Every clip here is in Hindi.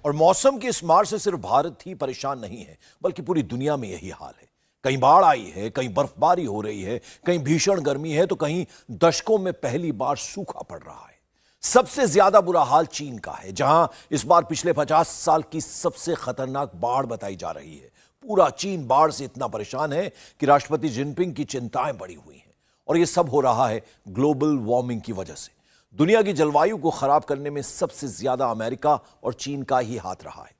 और मौसम की इस मार से सिर्फ भारत ही परेशान नहीं है, बल्कि पूरी दुनिया में यही हाल है। कहीं बाढ़ आई है, कहीं बर्फबारी हो रही है, कहीं भीषण गर्मी है, तो कहीं दशकों में पहली बार सूखा पड़ रहा है। सबसे ज्यादा बुरा हाल चीन का है, जहां इस बार पिछले 50 साल की सबसे खतरनाक बाढ़ बताई जा रही है। पूरा चीन बाढ़ से इतना परेशान है कि राष्ट्रपति जिनपिंग की चिंताएं बढ़ी हुई हैं। और यह सब हो रहा है ग्लोबल वार्मिंग की वजह से। दुनिया की जलवायु को खराब करने में सबसे ज्यादा अमेरिका और चीन का ही हाथ रहा है।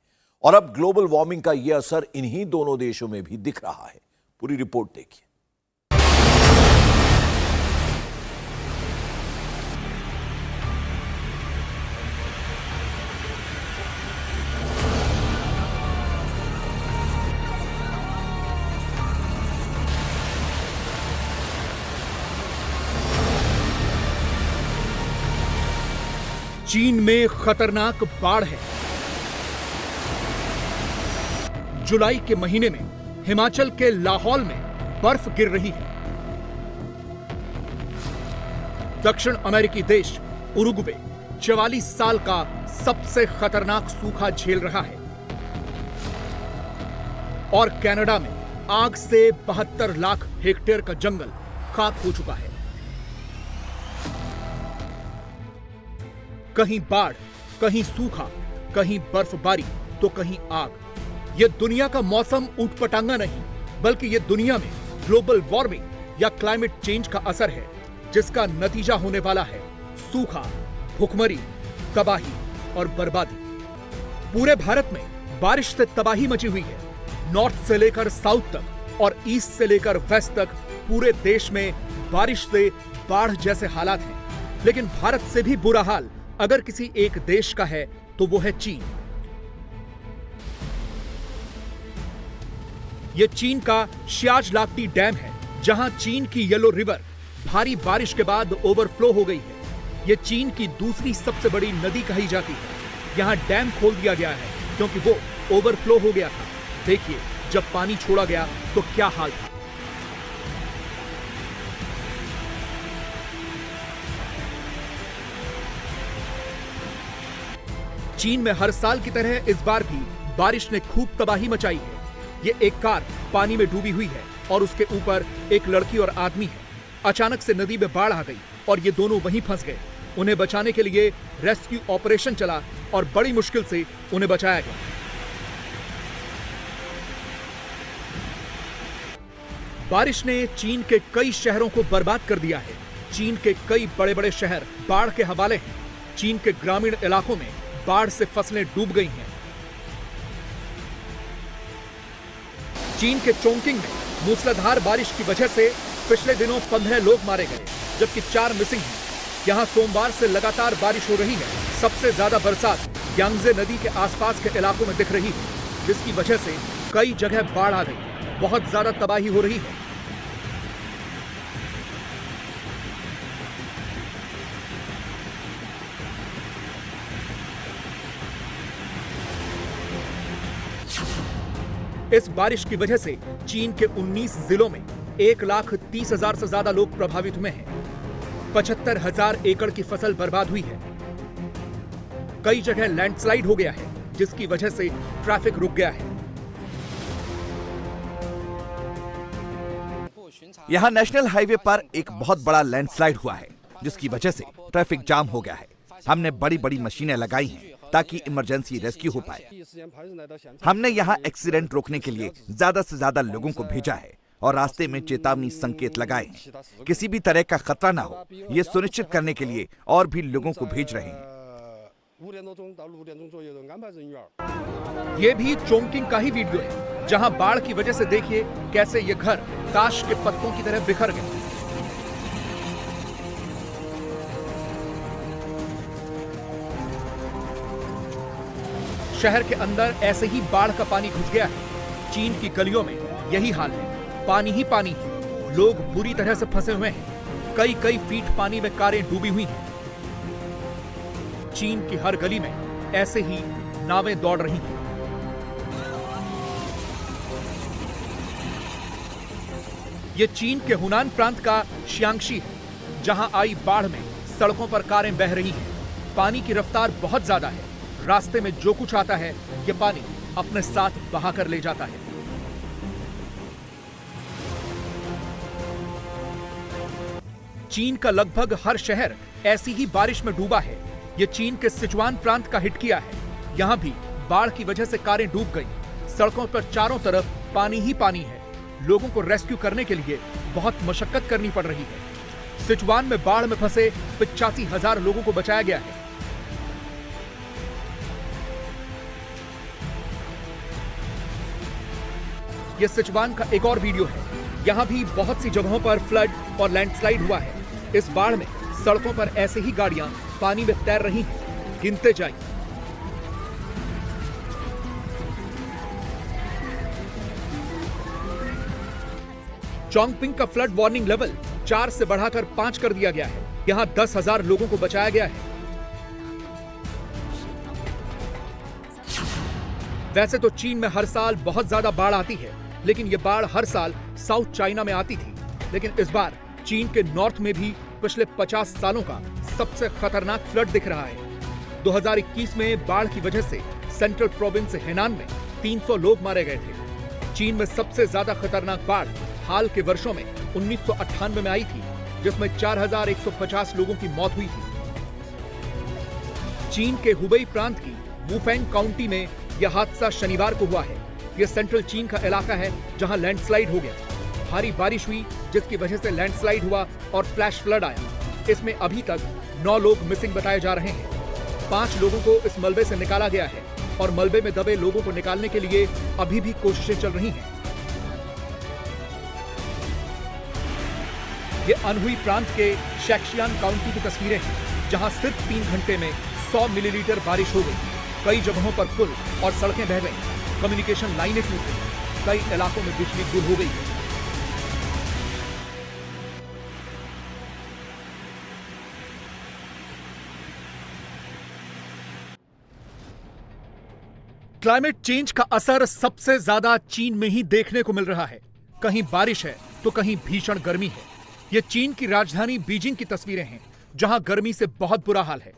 और अब ग्लोबल वार्मिंग का यह असर इन्हीं दोनों देशों में भी दिख रहा है। पूरी रिपोर्ट देखिए। चीन में खतरनाक बाढ़ है। जुलाई के महीने में हिमाचल के लाहौल में बर्फ गिर रही है। दक्षिण अमेरिकी देश उरुग्वे 44 साल का सबसे खतरनाक सूखा झेल रहा है। और कनाडा में आग से 72 लाख हेक्टेयर का जंगल खाक हो चुका है। कहीं बाढ़, कहीं सूखा, कहीं बर्फबारी, तो कहीं आग। यह दुनिया का मौसम ऊटपटांगा नहीं, बल्कि यह दुनिया में ग्लोबल वार्मिंग या क्लाइमेट चेंज का असर है, जिसका नतीजा होने वाला है सूखा, भुखमरी, तबाही और बर्बादी। पूरे भारत में बारिश से तबाही मची हुई है। नॉर्थ से लेकर साउथ तक और ईस्ट से लेकर वेस्ट तक पूरे देश में बारिश से बाढ़ जैसे हालात हैं। लेकिन भारत से भी बुरा हाल अगर किसी एक देश का है तो वो है चीन। यह चीन का शियाजलाक्टी डैम है, जहां चीन की येलो रिवर भारी बारिश के बाद ओवरफ्लो हो गई है। यह चीन की दूसरी सबसे बड़ी नदी कही जाती है। यहां डैम खोल दिया गया है क्योंकि वो ओवरफ्लो हो गया था। देखिए, जब पानी छोड़ा गया तो क्या हाल था। चीन में हर साल की तरह इस बार भी बारिश ने खूब तबाही मचाई है। ये एक कार पानी में डूबी हुई है और उसके ऊपर एक लड़की और आदमी है। अचानक से नदी में बाढ़ आ गई और ये दोनों वहीं फंस गए। उन्हें बचाने के लिए रेस्क्यू ऑपरेशन चला और बड़ी मुश्किल से उन्हें बचाया गया। बारिश ने चीन के कई शहरों को बर्बाद कर दिया है। चीन के कई बड़े बड़े शहर बाढ़ के हवाले हैं। चीन के ग्रामीण इलाकों में बाढ़ से फसलें डूब गई हैं। चीन के चोंकिंग में मूसलाधार बारिश की वजह से पिछले दिनों 15 लोग मारे गए, जबकि 4 मिसिंग हैं। यहां सोमवार से लगातार बारिश हो रही है। सबसे ज्यादा बरसात यांगजे नदी के आसपास के इलाकों में दिख रही है, जिसकी वजह से कई जगह बाढ़ आ गई। बहुत ज्यादा तबाही हो रही है। इस बारिश की वजह से चीन के 19 जिलों में 1,30,000 से ज्यादा लोग प्रभावित हुए हैं। 75,000 एकड़ की फसल बर्बाद हुई है। कई जगह लैंडस्लाइड हो गया है, जिसकी वजह से ट्रैफिक रुक गया है। यहाँ नेशनल हाईवे पर एक बहुत बड़ा लैंडस्लाइड हुआ है, जिसकी वजह से ट्रैफिक जाम हो गया है। हमने बड़ी बड़ी मशीनें लगाई हैं ताकि इमरजेंसी रेस्क्यू हो पाए। हमने यहाँ एक्सीडेंट रोकने के लिए ज्यादा से ज्यादा लोगों को भेजा है और रास्ते में चेतावनी संकेत लगाए हैं। किसी भी तरह का खतरा ना हो, ये सुनिश्चित करने के लिए और भी लोगों को भेज रहे हैं। ये भी चोंकिंग का ही वीडियो है, जहां बाढ़ की वजह से देखिए कैसे ये घर ताश के पत्तों की तरह बिखर गए। शहर के अंदर ऐसे ही बाढ़ का पानी घुस गया है। चीन की गलियों में यही हाल है, पानी ही पानी है। लोग बुरी तरह से फंसे हुए हैं। कई कई फीट पानी में कारें डूबी हुई हैं। चीन की हर गली में ऐसे ही नावें दौड़ रही हैं। ये चीन के हुनान प्रांत का शियांगशी है, जहां आई बाढ़ में सड़कों पर कारें बह रही हैं। पानी की रफ्तार बहुत ज्यादा है। रास्ते में जो कुछ आता है ये पानी अपने साथ बहा कर ले जाता है। चीन का लगभग हर शहर ऐसी ही बारिश में डूबा है। ये चीन के सिचुआन प्रांत का हिट किया है। यहाँ भी बाढ़ की वजह से कारें डूब गई। सड़कों पर चारों तरफ पानी ही पानी है। लोगों को रेस्क्यू करने के लिए बहुत मशक्कत करनी पड़ रही है। सिचुआन में बाढ़ में फंसे 85,000 लोगों को बचाया गया है। यह सिचुआन का एक और वीडियो है। यहां भी बहुत सी जगहों पर फ्लड और लैंडस्लाइड हुआ है। इस बाढ़ में सड़कों पर ऐसे ही गाड़ियां पानी में तैर रही हैं। गिनते जाइए। चोंगपिंग का फ्लड वार्निंग लेवल 4 से बढ़ाकर 5 कर दिया गया है। यहां 10,000 लोगों को बचाया गया है। वैसे तो चीन में हर साल बहुत ज्यादा बाढ़ आती है, लेकिन यह बाढ़ हर साल साउथ चाइना में आती थी। लेकिन इस बार चीन के नॉर्थ में भी पिछले 50 सालों का सबसे खतरनाक फ्लड दिख रहा है। 2021 में बाढ़ की वजह से सेंट्रल प्रोविंस हेनान में 300 लोग मारे गए थे। चीन में सबसे ज्यादा खतरनाक बाढ़ हाल के वर्षों में 1998 में आई थी, जिसमें 4,150 लोगों की मौत हुई थी। चीन के हुबेई प्रांत की वुफेंग काउंटी में यह हादसा शनिवार को हुआ है। यह सेंट्रल चीन का इलाका है जहां लैंडस्लाइड हो गया। भारी बारिश हुई जिसकी वजह से लैंडस्लाइड हुआ और फ्लैश फ्लड आया। इसमें अभी तक 9 लोग मिसिंग बताए जा रहे हैं। 5 लोगों को इस मलबे से निकाला गया है और मलबे में दबे लोगों को निकालने के लिए अभी भी कोशिशें चल रही हैं। ये अनहुई प्रांत के शैक्शियान काउंटी की तस्वीरें हैं, जहां सिर्फ 3 घंटे में 100 मिलीलीटर बारिश हो गई। कई जगहों पर पुल और सड़कें बह गई। कम्युनिकेशन लाइनें टूट गई। कई इलाकों में बिजली गुल हो गई। क्लाइमेट चेंज का असर सबसे ज्यादा चीन में ही देखने को मिल रहा है। कहीं बारिश है तो कहीं भीषण गर्मी है। ये चीन की राजधानी बीजिंग की तस्वीरें हैं, जहां गर्मी से बहुत बुरा हाल है।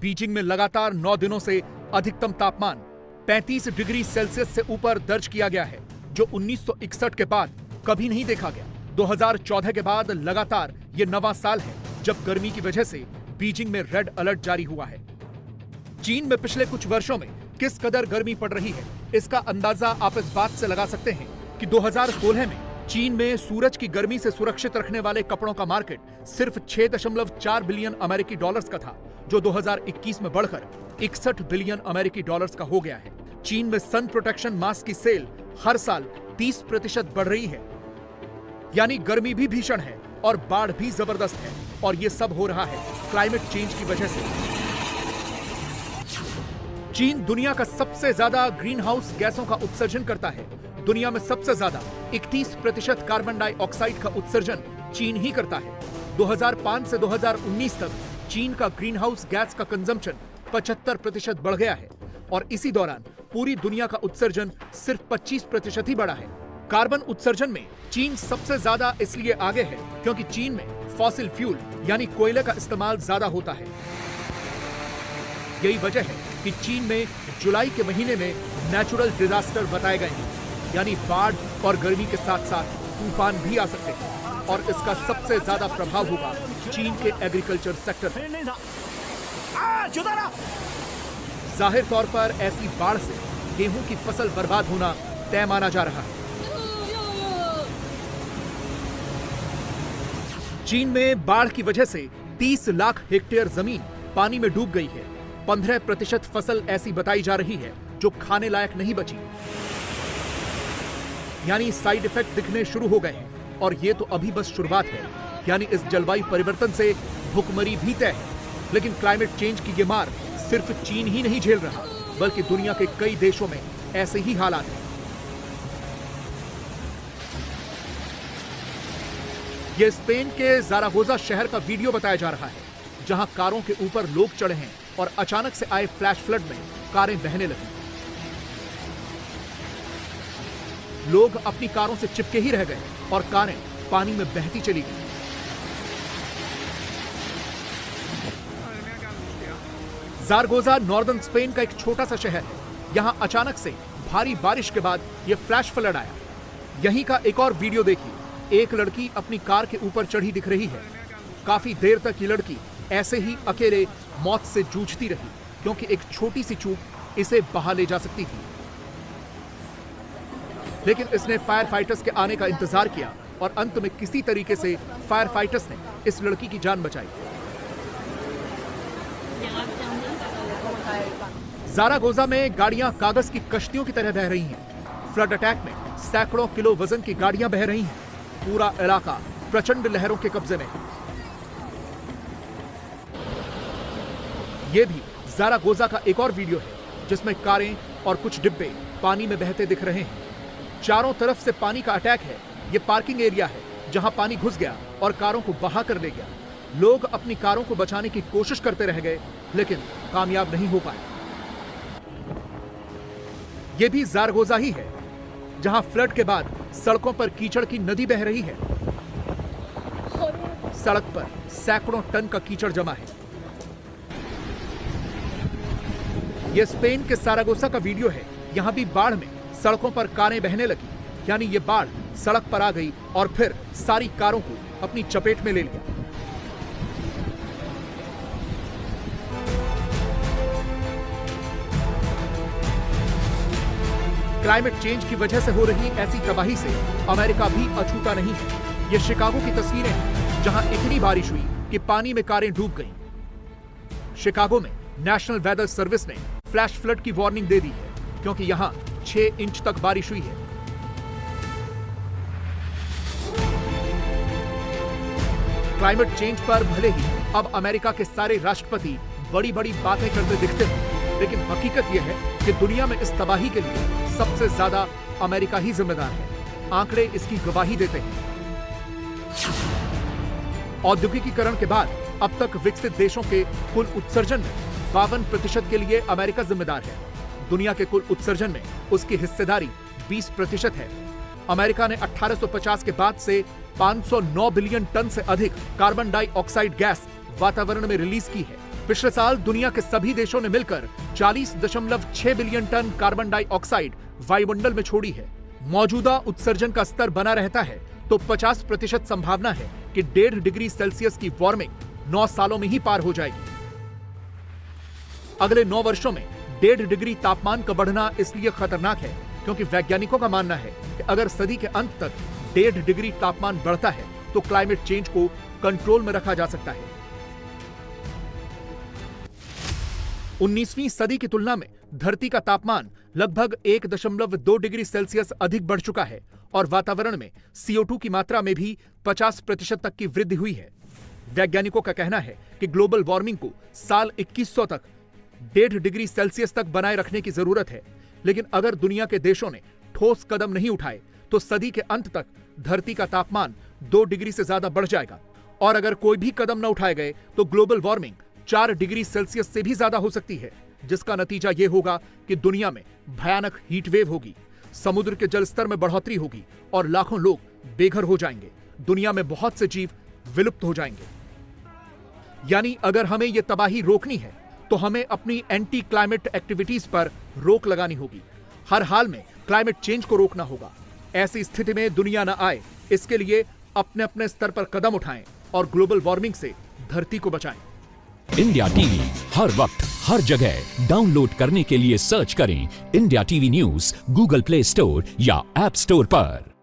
बीजिंग में लगातार 9 दिनों से अधिकतम तापमान 35 डिग्री सेल्सियस से ऊपर दर्ज किया गया है, जो 1961 के बाद कभी नहीं देखा गया। 2014 के बाद लगातार ये 9वां साल है जब गर्मी की वजह से बीजिंग में रेड अलर्ट जारी हुआ है। चीन में पिछले कुछ वर्षों में किस कदर गर्मी पड़ रही है, इसका अंदाजा आप इस बात से लगा सकते हैं कि 2016 में चीन में सूरज की गर्मी से सुरक्षित रखने वाले कपड़ों का मार्केट सिर्फ 6.4 बिलियन अमेरिकी डॉलर्स का था, जो 2021 में बढ़कर 61 बिलियन अमेरिकी डॉलर्स का हो गया है। चीन में सन प्रोटेक्शन मास्क की सेल हर साल 30% बढ़ रही है। यानी गर्मी भी भीषण है और बाढ़ भी जबरदस्त है, और ये सब हो रहा है क्लाइमेट चेंज की वजह से। चीन दुनिया का सबसे ज्यादा ग्रीन हाउस गैसों का उत्सर्जन करता है। दुनिया में सबसे ज्यादा 31% कार्बन डाइऑक्साइड का उत्सर्जन चीन ही करता है। 2005 से 2019 तक चीन का ग्रीन हाउस गैस का कंजम्पशन 75% बढ़ गया है, और इसी दौरान पूरी दुनिया का उत्सर्जन सिर्फ 25% ही बढ़ा है। कार्बन उत्सर्जन में चीन सबसे ज्यादा इसलिए आगे है क्योंकि चीन में फॉसिल फ्यूल यानी कोयले का इस्तेमाल ज्यादा होता है। यही वजह है कि चीन में जुलाई के महीने में नेचुरल डिजास्टर बताए गए हैं, यानी बाढ़ और गर्मी के साथ साथ तूफान भी आ सकते हैं, और इसका सबसे ज्यादा प्रभाव होगा चीन के एग्रीकल्चर सेक्टर पर। जाहिर तौर पर ऐसी बाढ़ से गेहूं की फसल बर्बाद होना तय माना जा रहा है। चीन में बाढ़ की वजह से 30 लाख हेक्टेयर जमीन पानी में डूब गई है। 15% फसल ऐसी बताई जा रही है जो खाने लायक नहीं बची। यानी साइड इफेक्ट दिखने शुरू हो गए हैं, और ये तो अभी बस शुरुआत है। यानी इस जलवायु परिवर्तन से भुखमरी भी तय है। लेकिन क्लाइमेट चेंज की ये मार सिर्फ चीन ही नहीं झेल रहा, बल्कि दुनिया के कई देशों में ऐसे ही हालात हैं। ये स्पेन के ज़ारागोजा शहर का वीडियो बताया जा रहा है, जहां कारों के ऊपर लोग चढ़े हैं और अचानक से आए फ्लैश फ्लड में कारें बहने लगी। लोग अपनी कारों से चिपके ही रह गए और कारें पानी में बहती चली गईं। ज़ारगोजा नॉर्दर्न स्पेन का एक छोटा सा शहर है। यहाँ अचानक से भारी बारिश के बाद ये फ्लैश फ्लड आया। यहीं का एक और वीडियो देखिए। एक लड़की अपनी कार के ऊपर चढ़ी दिख रही है। काफी देर तक ये लड़की ऐसे ही अकेले मौत से जूझती रही, क्योंकि एक छोटी सी चूक इसे बहा ले जा सकती थी। लेकिन इसने फायर फाइटर्स के आने का इंतजार किया और अंत में किसी तरीके से फायर फाइटर्स ने इस लड़की की जान बचाई। ज़ारागोजा में गाड़ियां कागज की कश्तियों की तरह बह रही हैं। फ्लड अटैक में सैकड़ों किलो वजन की गाड़ियां बह रही हैं। पूरा इलाका प्रचंड लहरों के कब्जे में है। यह भी ज़ारागोजा का एक और वीडियो है जिसमें कारें और कुछ डिब्बे पानी में बहते दिख रहे हैं। चारों तरफ से पानी का अटैक है। यह पार्किंग एरिया है जहां पानी घुस गया और कारों को बहा कर ले गया। लोग अपनी कारों को बचाने की कोशिश करते रह गए, लेकिन कामयाब नहीं हो पाए। यह भी ज़ारगोजा ही है जहां फ्लड के बाद सड़कों पर कीचड़ की नदी बह रही है। सड़क पर सैकड़ों टन का कीचड़ जमा है। यह स्पेन के ज़ारागोजा का वीडियो है। यहां भी बाढ़ में सड़कों पर कारें बहने लगी, यानी यह बाढ़ सड़क पर आ गई और फिर सारी कारों को अपनी चपेट में ले लिया। क्लाइमेट चेंज की वजह से हो रही ऐसी तबाही से अमेरिका भी अछूता नहीं है। ये शिकागो की तस्वीरें हैं जहां इतनी बारिश हुई कि पानी में कारें डूब गईं। शिकागो में नेशनल वेदर सर्विस ने फ्लैश फ्लड की वार्निंग दे दी है, क्योंकि यहां 6 इंच तक बारिश हुई है। क्लाइमेट चेंज पर भले ही अब अमेरिका के सारे राष्ट्रपति बड़ी बड़ी बातें करते दिखते हैं, लेकिन हकीकत यह है कि दुनिया में इस तबाही के लिए सबसे ज्यादा अमेरिका ही जिम्मेदार है। आंकड़े इसकी गवाही देते हैं। औद्योगिकीकरण के बाद अब तक विकसित देशों के कुल उत्सर्जन में 52% के लिए अमेरिका जिम्मेदार है। दुनिया के कुल उत्सर्जन में उसकी हिस्सेदारी 20% है। अमेरिका ने 1850 के बाद से 509 बिलियन टन से अधिक कार्बन डाइऑक्साइड गैस वातावरण में रिलीज की है। पिछले साल दुनिया के सभी देशों ने मिलकर 40.6 बिलियन टन कार्बन डाइऑक्साइड वायुमंडल में छोड़ी है। मौजूदा उत्सर्जन का स्तर बना रहता है तो 50% संभावना है कि 1.5 डिग्री सेल्सियस की वार्मिंग 9 सालों में ही पार हो जाएगी। अगले 9 वर्षों में 1.5 डिग्री तापमान का बढ़ना इसलिए खतरनाक है क्योंकि वैज्ञानिकों का मानना है कि अगर सदी के अंत तक 1.5 डिग्री तापमान बढ़ता है तो क्लाइमेट चेंज को कंट्रोल में रखा जा सकता है। 19वीं सदी की तुलना में धरती का तापमान लगभग 1.2 डिग्री सेल्सियस अधिक बढ़ चुका है और वातावरण में CO2 की मात्रा में भी 50% तक की वृद्धि हुई है। वैज्ञानिकों का कहना है कि ग्लोबल वार्मिंग को साल 2100 तक 1.5 डिग्री सेल्सियस तक बनाए रखने की जरूरत है, लेकिन अगर दुनिया के देशों ने ठोस कदम नहीं उठाए तो सदी के अंत तक धरती का तापमान 2 डिग्री से ज्यादा बढ़ जाएगा। और अगर कोई भी कदम न उठाए गए तो ग्लोबल वार्मिंग 4 डिग्री सेल्सियस से भी ज्यादा हो सकती है, जिसका नतीजा यह होगा कि दुनिया में भयानक हीट वेव होगी, समुद्र के जल स्तर में बढ़ोतरी होगी और लाखों लोग बेघर हो जाएंगे। दुनिया में बहुत से जीव विलुप्त हो जाएंगे। यानी अगर हमें यह तबाही रोकनी है तो हमें अपनी एंटी क्लाइमेट एक्टिविटीज पर रोक लगानी होगी। हर हाल में क्लाइमेट चेंज को रोकना होगा। ऐसी स्थिति में दुनिया न आए, इसके लिए अपने अपने स्तर पर कदम उठाएं और ग्लोबल वार्मिंग से धरती को बचाएं। इंडिया टीवी हर वक्त हर जगह डाउनलोड करने के लिए सर्च करें India TV news Google play store या ऐप स्टोर पर।